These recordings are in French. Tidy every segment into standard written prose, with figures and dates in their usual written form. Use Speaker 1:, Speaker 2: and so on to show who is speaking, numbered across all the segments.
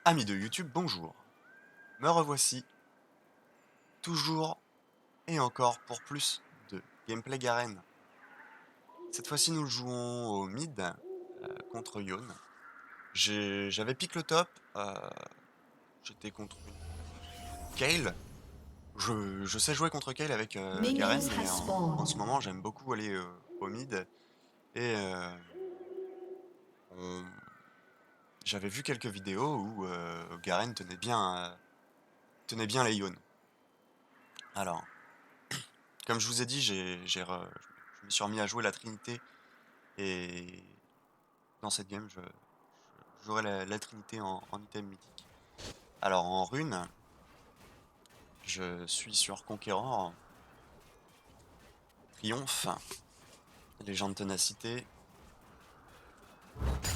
Speaker 1: Amis de YouTube, bonjour. Me revoici, toujours et encore pour plus de gameplay Garen. Cette fois-ci, nous jouons au mid contre Yone. J'avais pick le top, j'étais contre une Kayle. Je sais jouer contre Kayle avec Garen,
Speaker 2: Minions
Speaker 1: mais
Speaker 2: has
Speaker 1: en ce
Speaker 2: spawned.
Speaker 1: moment, j'aime beaucoup aller au mid. Et on- j'avais vu quelques vidéos où Garen tenait bien les Yone. Alors, comme je vous ai dit, je me suis remis à jouer la Trinité. Et dans cette game, je jouerai la Trinité en item mythique. Alors en rune, je suis sur Conquérant, Triomphe, Légende Ténacité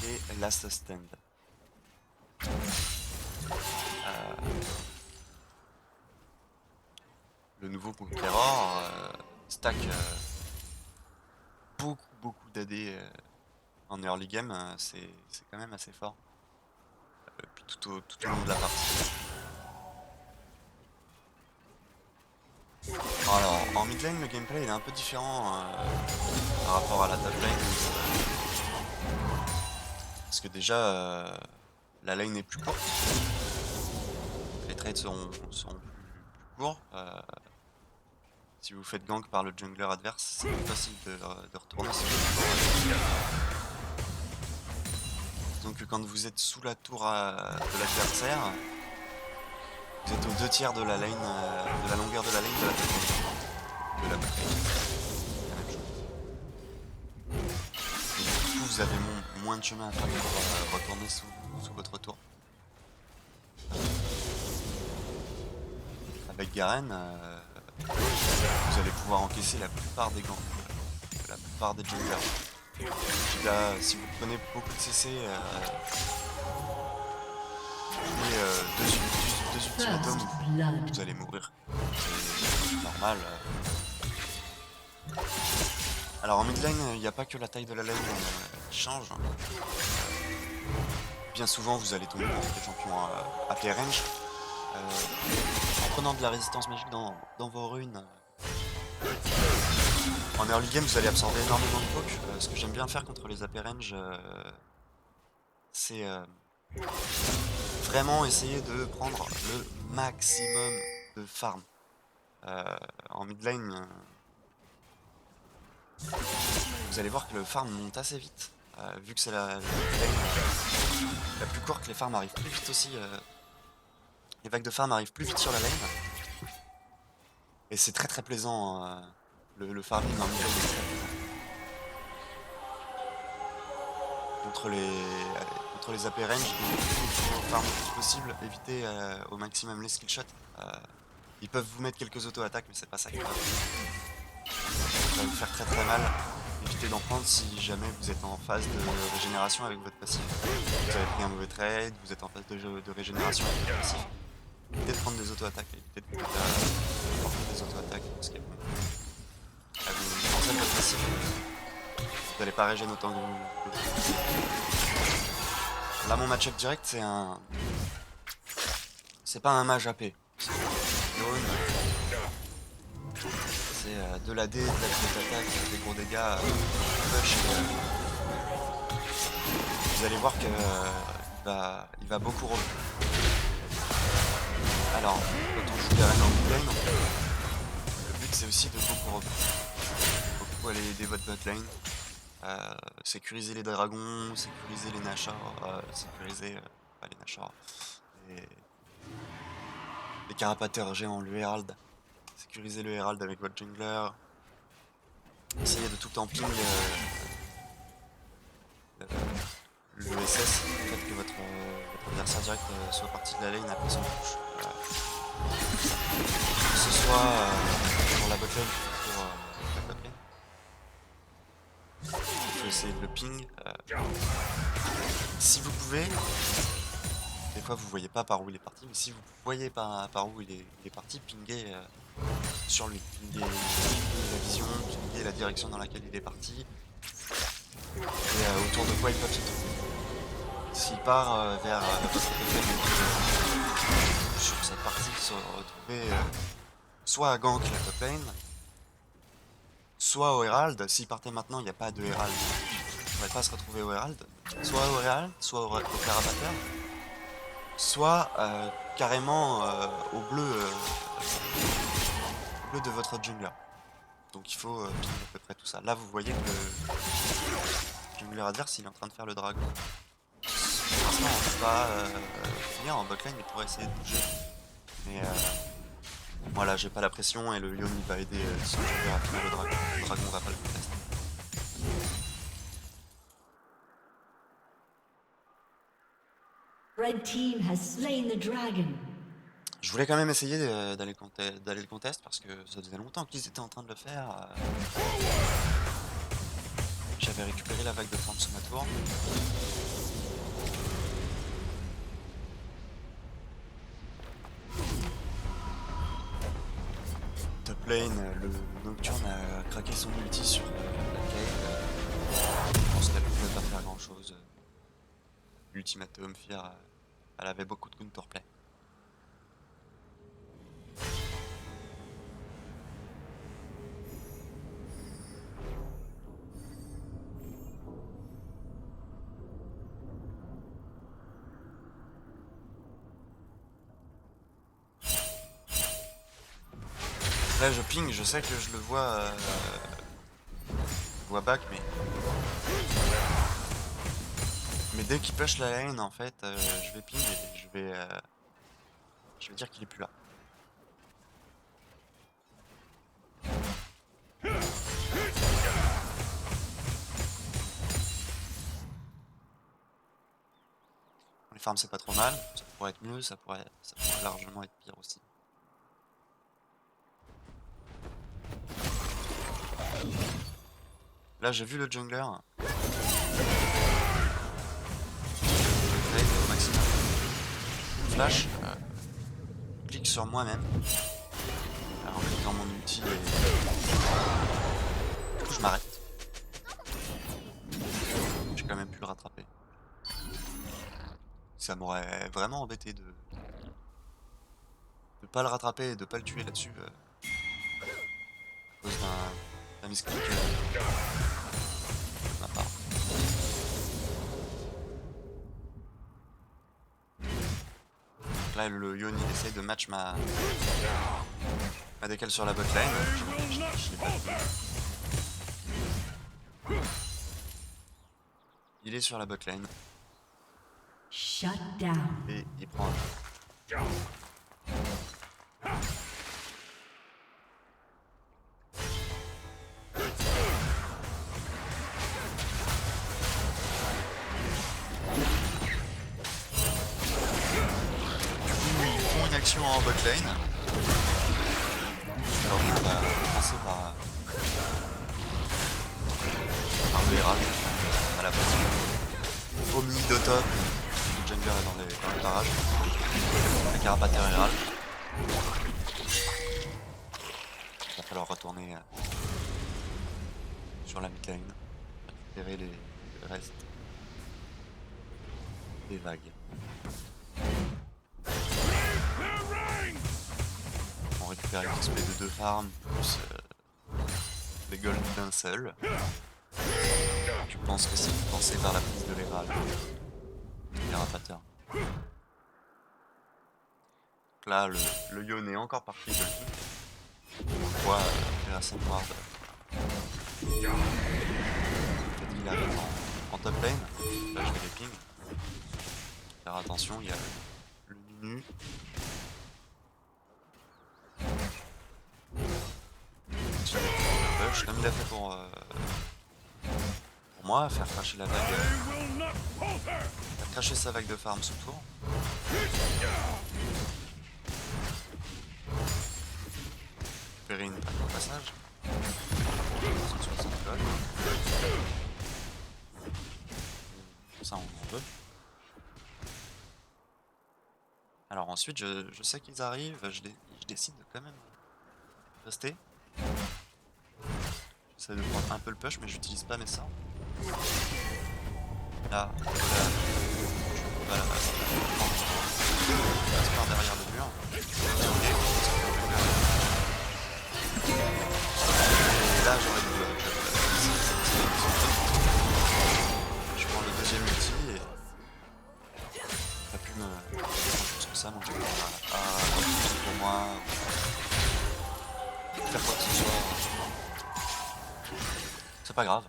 Speaker 1: et Last Stand. Le nouveau Conquérant stack beaucoup d'AD en early game, c'est quand même assez fort. Puis tout au long de la partie. Alors en mid lane, le gameplay il est un peu différent par rapport à la top lane. Parce que déjà, la lane est plus courte, les trades seront plus courts. Si vous faites gank par le jungler adverse, c'est plus facile de retourner sur le tour. Donc quand vous êtes sous la tour de l'adversaire, vous êtes aux 2 tiers de la lane, de la longueur de la lane de la top lane. De la bot lane. La même chose. Et du coup, vous avez moins de chemin à faire pour retourner sous votre tour. Avec Garen, vous allez pouvoir encaisser la plupart des ganks, la plupart des junglers. Là, si vous prenez beaucoup de CC et deux ultimatums,
Speaker 2: First blood.
Speaker 1: vous allez mourir. C'est normal. Alors en mid lane, il n'y a pas que la taille de la lane qui change. Bien souvent, vous allez tomber contre des champions à play range. En prenant de la résistance magique dans vos runes. En early game, vous allez absorber énormément de poke. Ce que j'aime bien faire contre les AP range, c'est vraiment essayer de prendre le maximum de farm. En mid lane, vous allez voir que le farm monte assez vite. Vu que c'est la lane la plus courte, les farms arrivent plus vite aussi. Les vagues de farm arrivent plus vite sur la lane. Et c'est très plaisant. Le farming en mid lane est très plaisant. Contre les AP range, il faut farm le plus possible, éviter au maximum les skill shots. Ils peuvent vous mettre quelques auto-attaques, mais c'est pas ça qui va vous faire très mal. Évitez d'en prendre si jamais vous êtes en phase de régénération avec votre passif. Vous avez pris un mauvais trade, vous êtes en phase de régénération avec votre passif. Évitez de prendre des auto-attaques, évitez de porter des auto-attaques, parce que vous pensez à votre passif, vous n'allez pas régénérer autant que vous. Là, mon match-up direct, c'est pas un mage AP. C'est de la D, de la attaque, des gros dégâts, push. Vous allez voir qu'il va beaucoup revenir. Alors, quand on joue Garen en mid lane, le but c'est aussi de beaucoup revenir. Beaucoup aller aider votre bot lane. Sécuriser les dragons, sécuriser les Nashors, sécuriser pas les Nashors, les carapateurs géants, le Herald. Sécuriser le Herald avec votre jungler. Essayez de tout le temps ping le SS, faites que votre adversaire direct soit parti de la lane après son push. Voilà. Que ce soit pour la botlane ou pour la top lane. Il faut essayer de le ping. Si vous pouvez, des fois vous voyez pas par où il est parti, mais si vous voyez par où il est parti, pinguez sur lui. Pinguez la vision, pinguez la direction dans laquelle il est parti. Et autour de quoi ils peuvent se trouver. s'il part vers votre totem sur cette partie, se retrouver soit à gank la top lane, soit au Herald. S'il partait maintenant, il n'y a pas de Herald. Il ne pourrait pas se retrouver au Herald. Soit au Herald, soit au Carapateur, soit carrément au bleu de votre jungler. Donc il faut piller à peu près tout ça. Là vous voyez que le jungler adverse il est en train de faire le dragon. Pour l'instant on ne peut pas finir en botlane, il pourrait essayer de bouger. Mais voilà, j'ai pas la pression et le Lyon il va aider son jungler à finir le dragon. Le dragon va pas le contester.
Speaker 2: Red team has slain the dragon.
Speaker 1: Je voulais quand même essayer d'aller le contest parce que ça faisait longtemps qu'ils étaient en train de le faire. J'avais récupéré la vague de forme sur ma tour. Top lane, le Nocturne a craqué son ulti sur la Kayle. Je pense qu'elle pouvait pas faire grand chose. L'ultimatum, Fear, elle avait beaucoup de counterplay. Là je ping, je sais que je le vois back, mais dès qu'il push la lane en fait, je vais ping et je vais dire qu'il est plus là. Les farms c'est pas trop mal, ça pourrait être mieux, ça pourrait largement être pire aussi. Là j'ai vu le jungler. Au maximum. Flash, clique sur moi-même. En cliquant mon ulti et... Du coup je m'arrête. J'ai quand même pu le rattraper. Ça m'aurait vraiment embêté de pas le rattraper et de pas le tuer là-dessus. À cause d'un misclick de ma part. Donc là le Yone il essaye de match ma décale sur la botlane. Je l'ai pas vu. Il est sur la botlane.
Speaker 2: Shut down.
Speaker 1: Et il prend un... action en botlane. Alors on va commencer par le Herald à la base. Au mid de top, le jungler est dans les barrages. Le Carapateur Herald. Il va falloir retourner sur la mid lane, récupérer le reste des vagues. On récupère une XP de 2 farms plus les golds d'un seul. Je pense que c'est pensé par la prise de l'Herald. Carapateur. Donc là, le Yone est encore parti de l'ulti. On voit grâce à Ward. Peut-être qu'il arrive en top lane. Là, je vais les ping. Faire attention, il y a le Nunu. Push, comme il a fait pour moi, faire cracher la vague. Faire cracher sa vague de farm sous tour. Récupérer une attaque au passage. 160 gold. Ça, on en veut. Alors ensuite, je sais qu'ils arrivent, je décide de quand même rester. J'essaie de prendre un peu le push, mais j'utilise pas mes sorts. Là, voilà, passe par derrière le mur. Et là j'aurais dû je prends le deuxième ulti et t'as pu me sur ça mon jungler pour moi faire quoi que ce soit. C'est pas grave.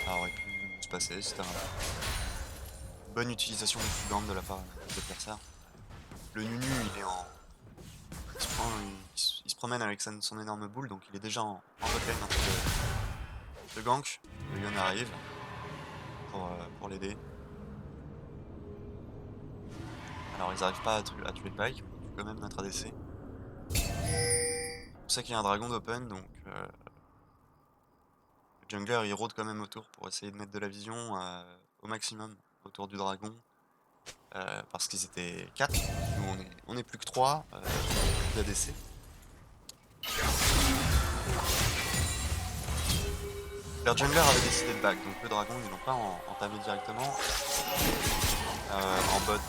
Speaker 1: Ça aurait pu se passer, c'était une bonne utilisation du cooldown de la part de l'adversaire. Le Nunu il est en. Il se promène avec son énorme boule, donc il est déjà en botlane en train de gank. Le Yon arrive pour l'aider. Alors ils arrivent pas à tuer le Pike, mais ils tuent quand même notre ADC. On sait qu'il y a un dragon d'open, donc le jungler il rôde quand même autour pour essayer de mettre de la vision au maximum autour du dragon. Parce qu'ils étaient 4, nous on est plus que 3 d'ADC. Leur jungler avait décidé de back, donc le dragon ils l'ont pas entamé directement. En bot,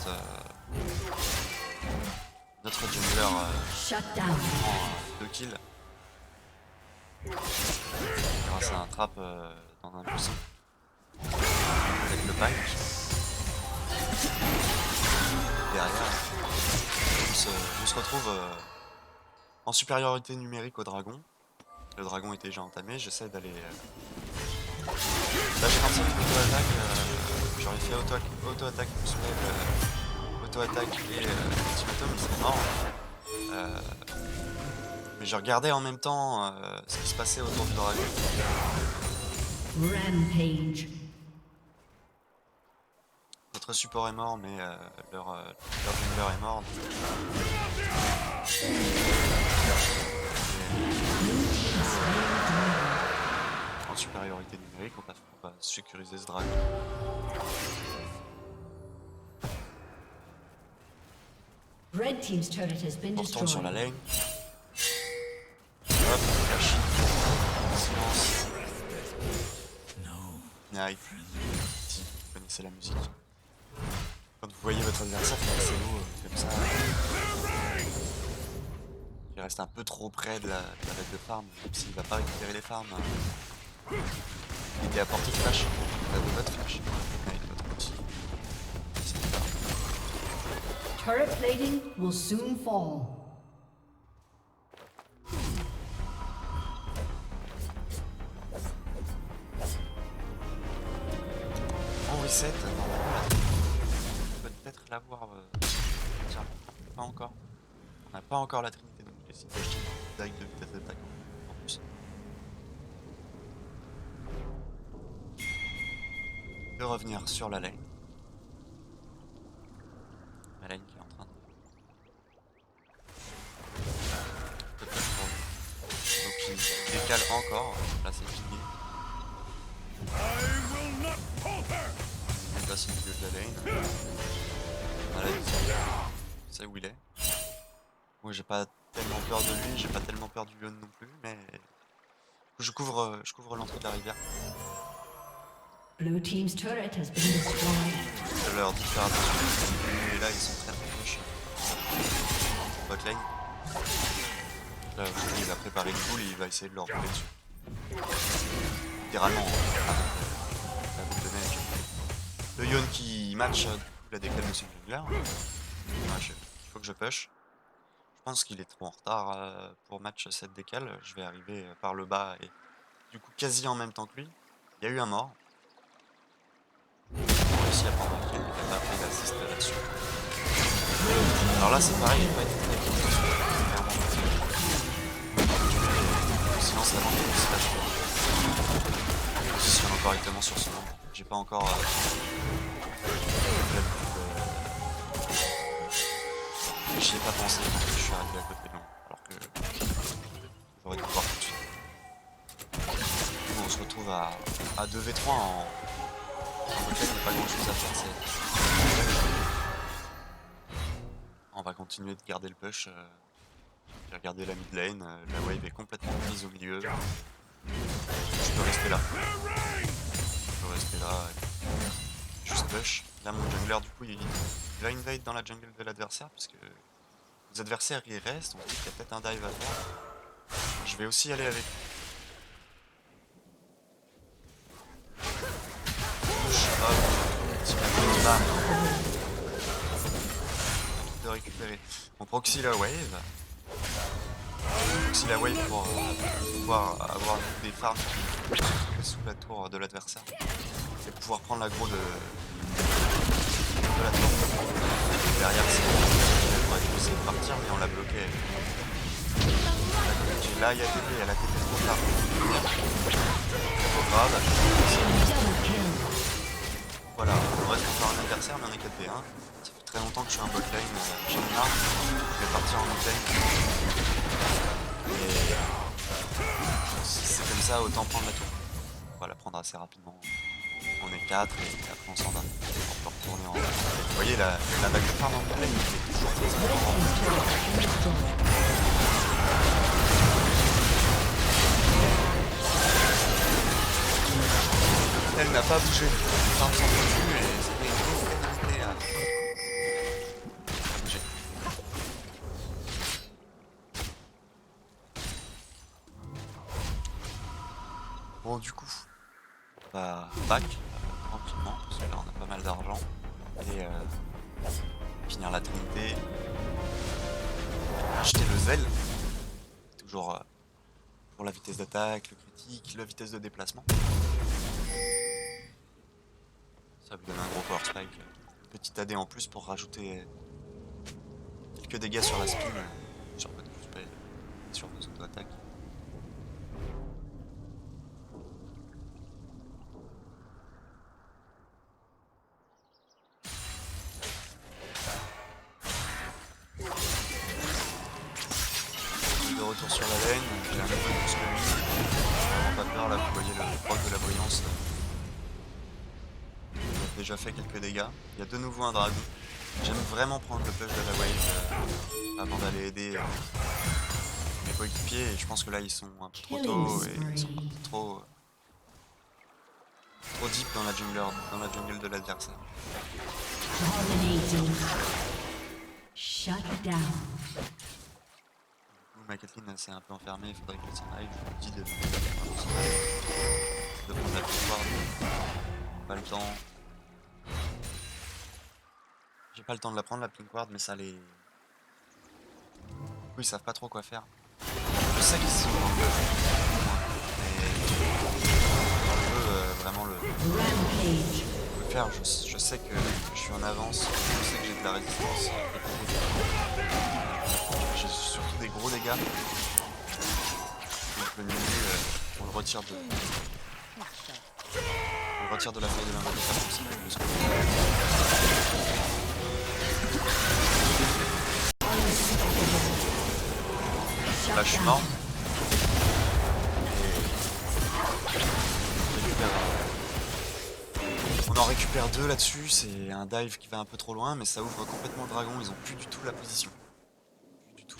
Speaker 1: notre jungler prend 2 kills grâce à un trap dans un buisson avec le Pike. Derrière, on se retrouve en supériorité numérique au dragon. Le dragon était déjà entamé, j'essaie d'aller... Là j'ai lancé une auto-attaque, j'aurais fait auto-attaque plus auto-attaque et ultimatum, mais c'est mort. Mais je regardais en même temps ce qui se passait autour du dragon.
Speaker 2: Rampage.
Speaker 1: Notre support est mort, mais leur jungler est mort. En supériorité numérique, on va sécuriser ce dragon.
Speaker 2: Red team's turret has been
Speaker 1: On retourne sur la
Speaker 2: destroyed.
Speaker 1: lane. Hop, flash. Silence. Night. Si vous connaissez la musique. Quand vous voyez votre adversaire faire ses lots comme ça, il reste un peu trop près de la bête de farm, même s'il va pas récupérer les farms. Il est à portée de flash, il a de votre flash. Avec votre outil. C'est pas.
Speaker 2: Turret plating will soon fall.
Speaker 1: En reset, on peut peut-être l'avoir. Tiens, pas encore. On n'a pas encore la trinité, donc j'ai essayé d'acheter une dague de vitesse d'attaque en plus. De revenir sur la lane. La lane qui est en train de push pour lui. Donc il décale encore. Là c'est fini. Il passe au milieu de la lane. Voilà, il sait où il est. Moi j'ai pas tellement peur de lui, j'ai pas tellement peur du Yon non plus, mais je couvre l'entrée de la rivière.
Speaker 2: Blue team's turret has been destroyed.
Speaker 1: Je leur dis de faire attention. Et là ils sont très proches. Bot lane. Là il va préparer une boule et il va essayer de leur rouler dessus. Littéralement, la boule de neige. Le Yon qui match la décale de son jungler. Il faut que je push. Je pense qu'il est trop en retard pour match cette décale. Je vais arriver par le bas et du coup quasi en même temps que lui. Il y a eu un mort. J'ai réussi à prendre un kill, il a pas pris l'assist là-dessus. Alors là c'est pareil, j'ai pas été très vite dessus. Le silence avant qu'il se lâche. Je positionne correctement sur son ombre. J'ai pas encore j'y ai pas pensé quand je suis arrivé à côté de lui. Alors que j'aurais dû le voir tout de suite. Du coup, on se retrouve à 2v3 en botlane, il n'y a pas grand chose à faire. On va continuer de garder le push. J'ai regardé la mid lane, la wave est complètement mise au milieu. Je peux rester là. Je peux rester là et juste push. Là, mon jungler, du coup, il va invade dans la jungle de l'adversaire, parce que les adversaires, ils restent, on se dit qu'il y a peut-être un dive à faire. Je vais aussi aller avec. Hop, petit mapping, bam. De récupérer. On proxy la wave. Proxy la wave pour pouvoir avoir des farms sous la tour de l'adversaire. Et pouvoir prendre l'aggro de la tour. Derrière, on aurait pu essayer de partir, mais on l'a bloqué. Là, il y a TP, elle a TP trop tard. Trop grave. Voilà, on reste encore un adversaire, mais on est 4v1. Ça fait très longtemps que je suis en bot lane, j'ai une arme. Je vais partir en mid lane. Et si c'est comme ça, autant prendre la tour. On va la prendre assez rapidement. On est 4 et après on s'en va. On peut retourner en. Vous voyez, la back de farm en mid lane, est toujours très important. Elle n'a pas bougé. Les farms sont revenus et c'était une grosse pénalité à bouger. Bon, du coup, on va back tranquillement, parce que là on a pas mal d'argent. Et finir la trinité. Acheter le zèle. Toujours pour la vitesse d'attaque, le critique, la vitesse de déplacement. Ça vous donne un gros power spike. Petit AD en plus pour rajouter quelques dégâts sur la spin, sur votre spell, sur vos auto-attaques. De retour sur la lane, j'ai un peu plus que lui. Vraiment pas peur là, vous voyez le proc de la brillance. Il a déjà fait quelques dégâts. Il y a de nouveau un dragon. J'aime vraiment prendre le push de la wave avant d'aller aider mes coéquipiers, et je pense que là ils sont un peu trop tôt et ils sont partis trop deep dans la jungle de l'adversaire.
Speaker 2: Shut down.
Speaker 1: Ma Kathleen elle s'est un peu enfermée, il faudrait qu'elle s'en aille. Je vous dis de s'en aller, de prendre la victoire, pas le temps. J'ai pas le temps de la prendre la pink ward, mais ça les. Du coup ils savent pas trop quoi faire. Je sais qu'ils sont dans le jeu, mais on veut vraiment le faire. Je sais que je suis en avance, je sais que j'ai de la résistance, j'ai surtout des gros dégâts. Donc le milieu, on le retire de. On le retire de la feuille de l'inventaire pour s'y mettre le scope. Là je suis mort. On en récupère 2 là-dessus, c'est un dive qui va un peu trop loin, mais ça ouvre complètement le dragon, ils ont plus du tout la position. Plus du tout.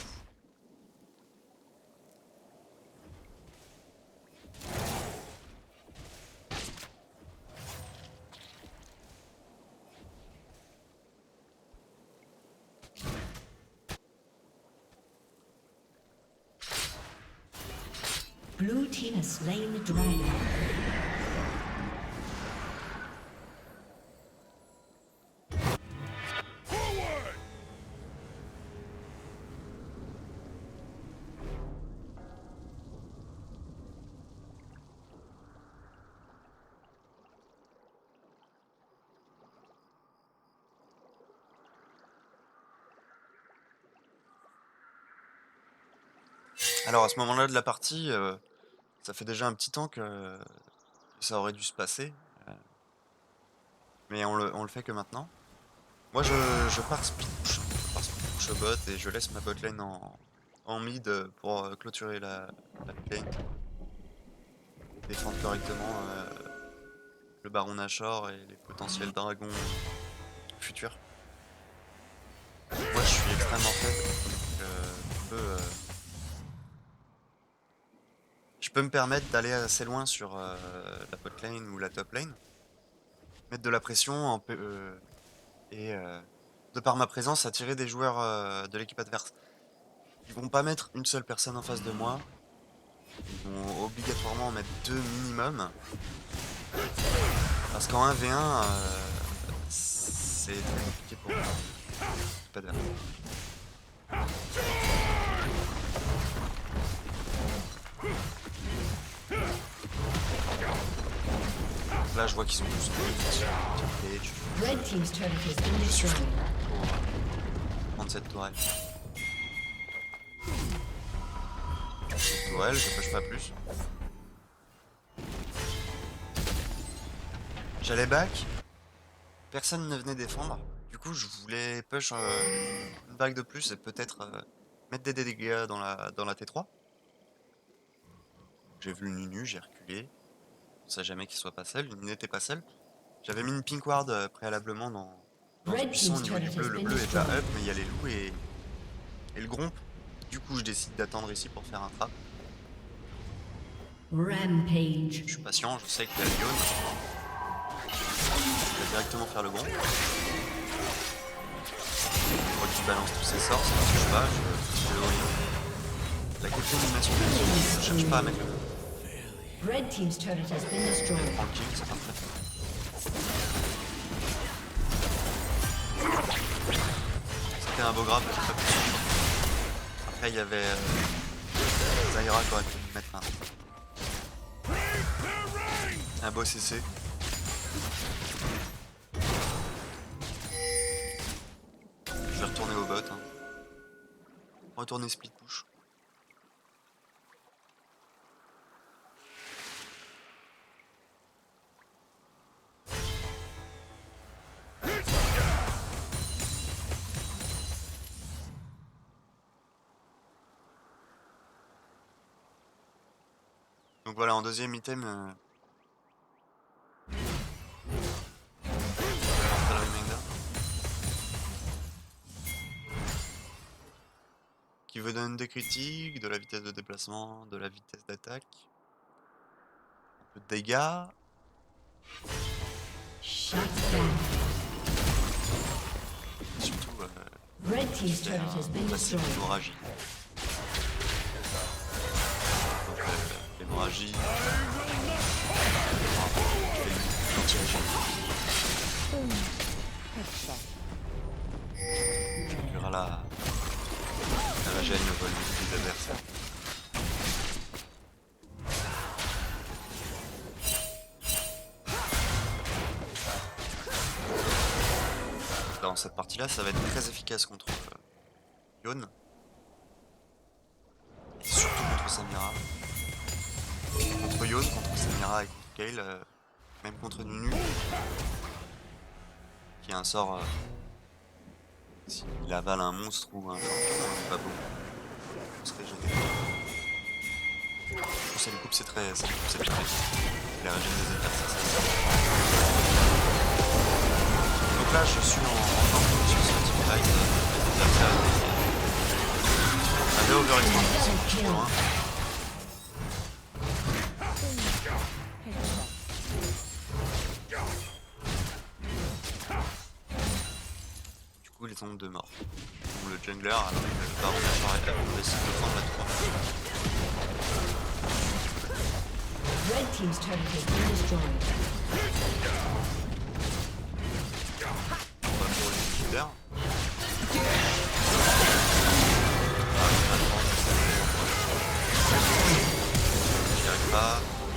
Speaker 2: Blue team has slain the dragon.
Speaker 1: Alors à ce moment-là de la partie, ça fait déjà un petit temps que ça aurait dû se passer, mais on le fait que maintenant. Moi je pars speed push au bot et je laisse ma bot lane en mid pour clôturer la mid lane. Défendre correctement le baron Nashor et les potentiels dragons futurs. Moi je suis extrêmement faible, donc je peux me permettre d'aller assez loin sur la bot lane ou la top lane. mettre de la pression et de par ma présence attirer des joueurs de l'équipe adverse. Ils vont pas mettre une seule personne en face de moi, ils vont obligatoirement en mettre 2 minimum. Parce qu'en 1v1, c'est très compliqué pour moi. Pas de... Là, je vois qu'ils sont tous
Speaker 2: Red team's turret has been
Speaker 1: Je suis
Speaker 2: destroyed.
Speaker 1: pour prendre cette tourelle. Cette tourelle, je push pas plus. J'allais back, personne ne venait défendre. Du coup, je voulais push une vague de plus et peut-être mettre des dégâts dans la T3. J'ai vu le Nunu, j'ai reculé. On sait jamais qu'il soit pas seul, il n'était pas seul. J'avais mis une pink ward préalablement dans ce
Speaker 2: Red
Speaker 1: buisson au
Speaker 2: team's
Speaker 1: niveau du
Speaker 2: turret
Speaker 1: bleu.
Speaker 2: has
Speaker 1: Le
Speaker 2: been
Speaker 1: bleu est déjà
Speaker 2: destroyed.
Speaker 1: up, mais il y a les loups et le gromp. Du coup, je décide d'attendre ici pour faire un trap.
Speaker 2: Rampage.
Speaker 1: Je suis patient, je sais qu'il y a le Lyon. Je vais directement faire le gromp. Je vois qu'il balance tous ses sorts, ça ne touche pas, je le haut. La question d'animation de je cherche pas à mettre le
Speaker 2: Red team's turret has been destroyed.
Speaker 1: tranquille, c'est parfait. C'était un beau grab, j'ai pas pu suivre. Après, il y avait Zyra qui aurait pu me mettre un beau CC. Je vais retourner au bot. Hein. Retourner split push. Donc voilà, en deuxième item, qui veut donner des critiques, de la vitesse de déplacement, de la vitesse d'attaque, un peu de dégâts.
Speaker 2: Shut down.
Speaker 1: Surtout,
Speaker 2: Red team's turret has been
Speaker 1: passif
Speaker 2: destroyed.
Speaker 1: d'hémorragie. Donc l'hémorragie, réduira la gêne, le vol des adversaires. Dans cette partie-là, ça va être très efficace contre Yone. Et surtout contre Samira. Contre Yone, contre Samira et contre Kayle, même contre Nunu. Qui a un sort... s'il avale un monstre ou un champion, pas beau. Ce serait génial. Ça me coupe, c'est très... Ça me coupe, c'est très... La régène des adversaires, donc là, je suis en position sur Teamfight. Les adversaires avaient overextended, c'est plus loin. Du coup, ils sont 2 morts. Donc, le jungler, alors il va remettre on décide de prendre la 3.
Speaker 2: Red team's turret has been destroyed.
Speaker 1: On va pour les leaders. J'y arrive pas.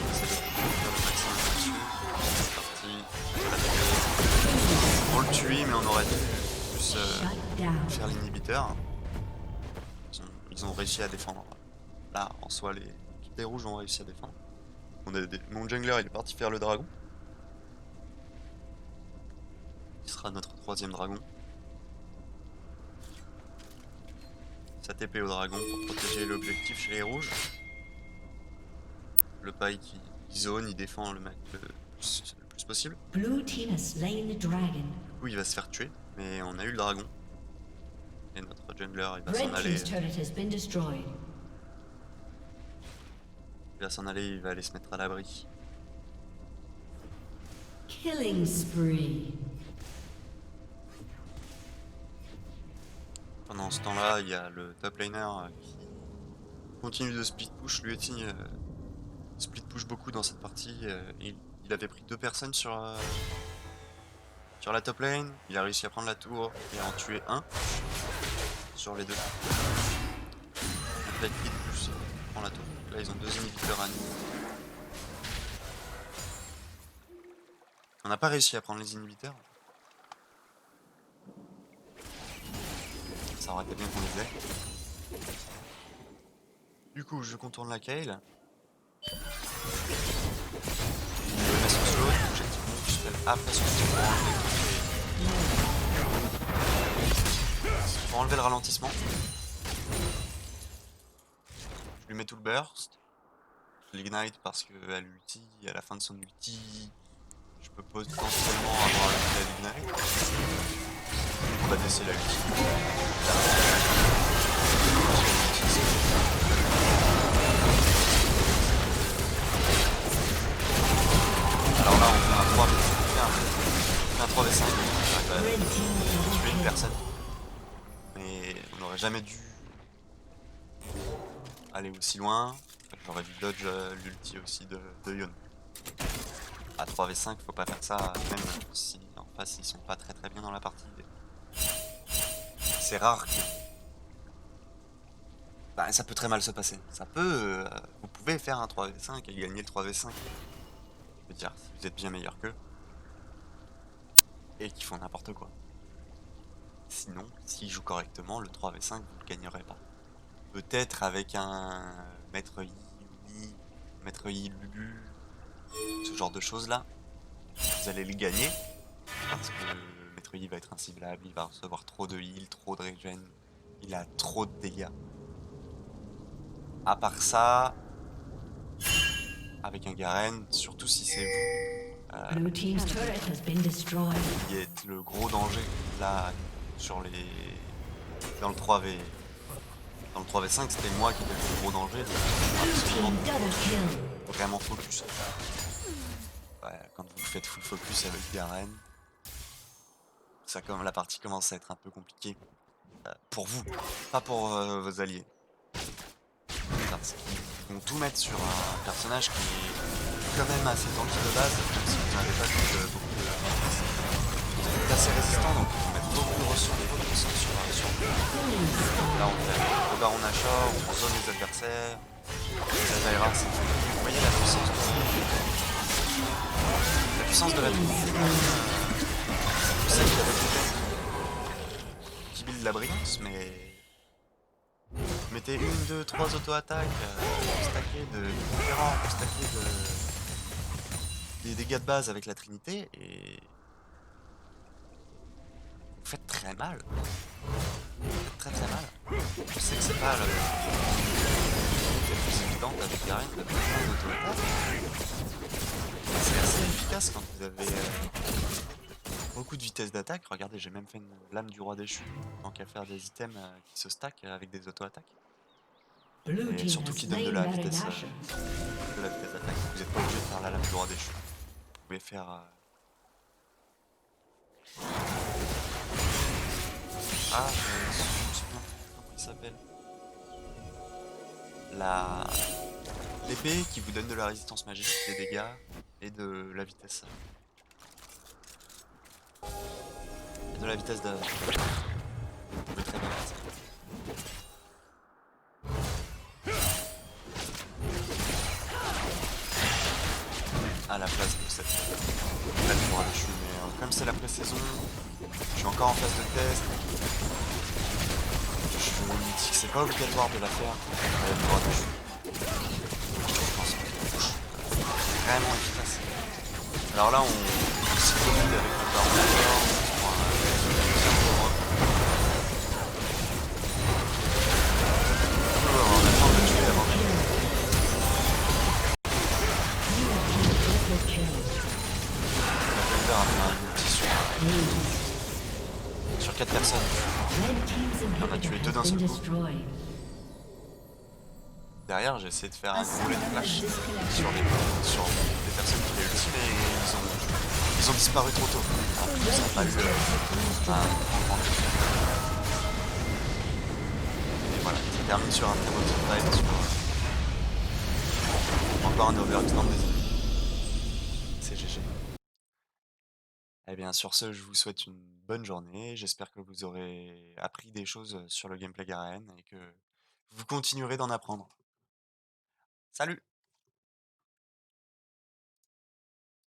Speaker 1: J'essaie de faire le maximum dessus. C'est parti. On le tue, mais on aurait dû plus
Speaker 2: Shut down.
Speaker 1: faire l'inhibiteur. Ils ont réussi à défendre. Là, en soi, les équipes des rouges ont réussi à défendre. Mon jungler, il est parti faire le dragon. Qui sera notre 3ème dragon. Sa TP au dragon pour protéger l'objectif chez les rouges. Le paille qui zone, il défend le plus possible.
Speaker 2: Blue team has slain the dragon.
Speaker 1: Du coup, il va se faire tuer, mais on a eu le dragon. Et notre jungler, il va s'en
Speaker 2: Red
Speaker 1: aller.
Speaker 2: team's turret has been destroyed.
Speaker 1: Il va s'en aller, il va aller se mettre à l'abri.
Speaker 2: Killing spree.
Speaker 1: Pendant ce temps-là, il y a le top laner qui continue de split push. Lui aussi split push beaucoup dans cette partie. Il avait pris 2 personnes sur la top lane. Il a réussi à prendre la tour et à en tuer un sur les deux. Là, il plus prend la tour. Là, ils ont 2 inhibiteurs à nous. On n'a pas réussi à prendre les inhibiteurs. Ça aurait été bien qu'on les ait. Du coup, je contourne la Kayle. Je me mets son slow, objectivement, je spell après son slow pour enlever le ralentissement. Je lui mets tout le burst. Je l'ignite parce qu'elle ulti, à la fin de son ulti, je peux potentiellement avoir la l'ignite. On va laisser la ulti. Alors là, on fait un 3v5, on va tuer une personne. Mais on n'aurait jamais dû aller aussi loin. J'aurais dû dodge l'ulti aussi de Yone. À 3v5, faut pas faire ça, même si en face ils sont pas très bien dans la partie. C'est rare que... Bah, ça peut très mal se passer. Ça peut... vous pouvez faire un 3v5 et gagner le 3v5. Je veux dire, si vous êtes bien meilleur qu'eux. Et qu'ils font n'importe quoi. Sinon, s'ils jouent correctement, le 3v5, vous ne gagnerez pas. Peut-être avec un Maître Yi, Maître Yi, Lulu, ce genre de choses là, vous allez le gagner. Parce que Maître Yi va être inciblable, il va recevoir trop de heal, trop de regen, il a trop de dégâts. À part ça, avec un Garen, surtout si c'est vous,
Speaker 2: Blue team's turret has been destroyed.
Speaker 1: qui êtes le gros danger là sur les... dans le 3v. Dans le 3v5, c'était moi qui étais le plus gros danger, donc absolument
Speaker 2: Double kill.
Speaker 1: vraiment focus. Ouais, quand vous faites full focus avec Garen, ça, comme la partie commence à être un peu compliquée. Pour vous, pas pour vos alliés. Parce qu'ils vont tout mettre sur un personnage qui est quand même assez tanky de base, même si vous n'avez pas beaucoup de... Vous êtes assez résistant, donc ils vont mettre beaucoup de ressources sur vous. Là on fait le baron Nashor, on zone les adversaires. Ça Zaira, c'est... Vous voyez la puissance de la trinité. Je sais qu'il y a des qui build la brillance, mais... Vous mettez 1, 2, 3 auto-attaques, vous stackez de différents, vous stackez des dégâts de base avec la trinité, et... Vous faites très mal. Vous faites très mal. Je sais que c'est pas la plus évidente avec Garen de faire une auto-attaque. C'est assez efficace quand vous avez beaucoup de vitesse d'attaque. Regardez, j'ai même fait une lame du roi déchu, tant qu'à faire des items qui se stackent avec des auto-attaques. Et surtout qui donnent de la vitesse d'attaque. Vous n'êtes pas obligé de faire la lame du roi déchu. Vous pouvez faire... Ah, je sais plus comment il s'appelle. L'épée qui vous donne de la résistance magique, des dégâts et de la vitesse. Et de la vitesse de... Vous pouvez très bien faire ça. À la place de cette la mémoire déchue, mais comme c'est la pré-saison, je suis encore en phase de test. Je me dis que c'est pas obligatoire de la faire, la mémoire déchue. Je pense que c'est vraiment efficace. Alors là, on s'y avec le baron d'accord, on prend un on attend de tuer avant. Sur 4 personnes. On a tué 2 d'un seul coup. Derrière, j'ai essayé de faire un gros de flash sur les personnes qui avaient ulti, mais ils Ils ont disparu trop tôt. En plus, ça
Speaker 2: Red
Speaker 1: a pas eu,
Speaker 2: team's turret has been
Speaker 1: un grand effet. Et voilà, ça termine sur un très beau teamfight sur, encore un overextend des ennemis. C'est GG. Eh bien, sur ce, je vous souhaite une bonne journée. J'espère que vous aurez appris des choses sur le gameplay Garen et que vous continuerez d'en apprendre. Salut!